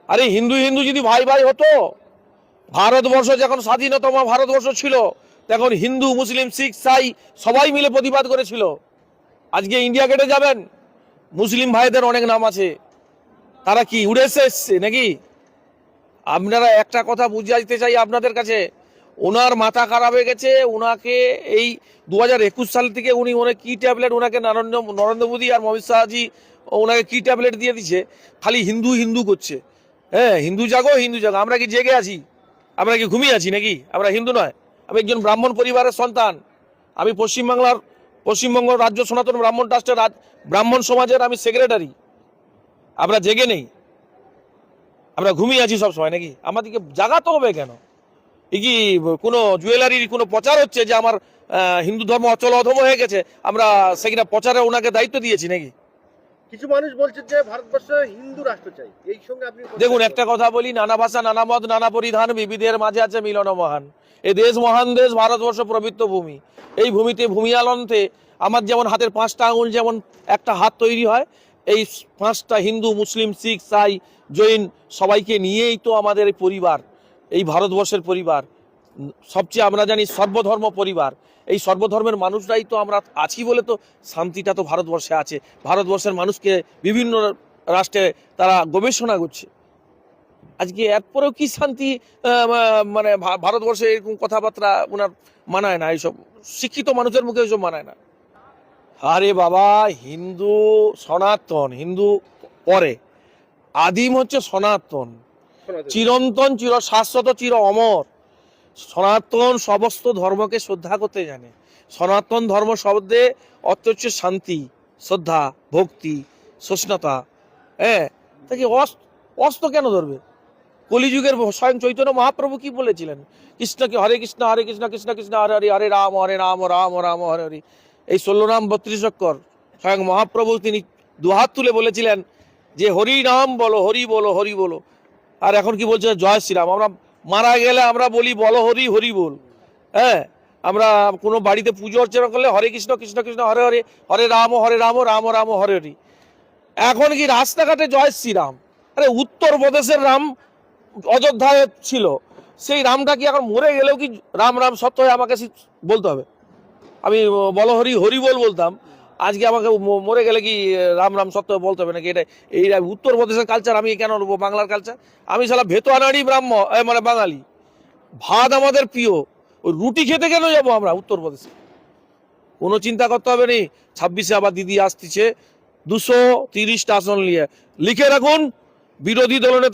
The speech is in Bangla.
আরে হিন্দু হিন্দু যদি ভাই ভাই হতো, ভারতবর্ষ যখন স্বাধীনতম ভারতবর্ষ ছিল তখন হিন্দু মুসলিম শিখ সাই সবাই মিলে প্রতিবাদ করেছিল। আজকে ইন্ডিয়া গেটে যাবেন, মুসলিম ভাইদের অনেক নাম আছে, তারা কি উড়ে এসছে নাকি? আপনারা একটা কথা বুঝাইতে চাই আপনাদের কাছে, ওনার মাথা খারাপ হয়ে গেছে। ওনাকে এই 2021 সাল থেকে উনি অনেক কি ট্যাবলেট ওনাকে নরেন্দ্র মোদী আর অমিত শাহজি ওনাকে কি ট্যাবলেট দিয়ে দিচ্ছে, খালি হিন্দু হিন্দু করছে। হ্যাঁ, হিন্দু জাগো হিন্দু জাগো। আমরা কি জেগে আছি? আমরা কি ঘুমিয়ে আছি নাকি? আমরা হিন্দু নয়। আমি একজন ব্রাহ্মণ পরিবারের সন্তান। আমি পশ্চিমবঙ্গ রাজ্য সনাতন ব্রাহ্মণ ট্রাস্টের ব্রাহ্মণ সমাজের আমি সেক্রেটারি। আমরা জেগে নেই, আমরা ঘুমিয়ে আছি সব সময় নাকি? আমাদেরকে জাগাতে হবে কেন? এই কি কোনো জুয়েলারির কোনো প্রচার হচ্ছে যে আমার হিন্দু ধর্ম অচল অধম হয়ে গেছে, আমরা সেটা প্রচারে ওনাকে দায়িত্ব দিয়েছি নাকি? কিছু মানুষ বলছে যে ভারতবর্ষে হিন্দু রাষ্ট্র চাই, এই সঙ্গে আপনি দেখুন, একটা কথা বলি, নানা ভাষা নানা মত নানা পরিধান, বিবিধের মাঝে আছে মিলন মহান। এই দেশ মহান দেশ, ভারতবর্ষ পবিত্র ভূমি। এই ভূমিতে ভূমিয়ালন্তে আমার যেমন হাতের 5টা আঙুল যেমন একটা হাত তৈরি হয়, এই 5টা হিন্দু মুসলিম শিখ সাই জৈন সবাইকে নিয়েই তো আমাদের এই পরিবার, এই ভারতবর্ষের পরিবার। সবচেয়ে আমরা জানি সর্বধর্ম পরিবার। এই সর্বধর্মের মানুষরাই তো আমরা আছি বলে তো শান্তিটা তো ভারতবর্ষে আছে। ভারতবর্ষের মানুষকে বিভিন্ন রাষ্ট্রে তারা গবেষণা করছে। আজকে এরপরেও কি শান্তি? মানে ভারতবর্ষে এরকম কথাবার্তা ওনার মানায় না, এইসব শিক্ষিত মানুষের মুখে এইসব মানায় না। আরে বাবা, হিন্দু সনাতন, হিন্দু পরে, আদিম হচ্ছে সনাতন, চিরন্তন, চির শাশ্বত, চির অমর। সনাতন সমস্ত ধর্মকে শ্রদ্ধা করতে জানে। সনাতন ধর্ম শব্দে অর্থ হচ্ছে শান্তি, শ্রদ্ধা, ভক্তি, সহিষ্ণুতা। হ্যাঁ, তাকে অস্ত্র কেন ধরবে? কলিযুগের স্বয়ং চৈতন্য মহাপ্রভু কি বলেছিলেন? কৃষ্ণকে হরে কৃষ্ণ কৃষ্ণ কৃষ্ণ হরে হরে, হরে রাম রাম রাম হরে হরে। এই 16 নাম 32 অক্ষর স্বয়ং মহাপ্রভু তিনি দুহাত তুলে বলেছিলেন যে হরি নাম বলো, হরি বলো, হরি বলো। আর এখন কি বলছে? জয় শ্রীরাম। আমরা মারা গেলে আমরা বলি বলো হরি, হরি বল। হ্যাঁ, আমরা কোনো বাড়িতে পুজো অর্চনা করলে হরে কৃষ্ণ কৃষ্ণ কৃষ্ণ হরে হরে, হরে রাম রাম রাম হরে হরি। এখন কি রাস্তাঘাটে জয় শ্রীরাম? আরে উত্তরপ্রদেশের রাম অযোধ্যায় ছিল, সেই রামটা কি এখন মরে গেলেও কি রাম রাম সত্য হয়ে আমাকে বলতে হবে? আমি বলো হরি হরি বল বলতাম, আজকে আমাকে মরে গেলে কি রাম রাম সত্য বলতে হবে নাকি? এটা এই উত্তরপ্রদেশের কালচার আমি কেন নেবো বাংলার কালচার? আমি শালা ভেতোয়ানাড়ি মানে বাঙালি। ভাত আমাদের প্রিয়, ওই রুটি খেতে কেন যাবো আমরা উত্তরপ্রদেশে? কোনো চিন্তা করতে হবে নি। 26-এ আবার দিদি আসতেছে, 230টা আসন নিয়ে। লিখে রাখুন, বিরোধী দলনেতা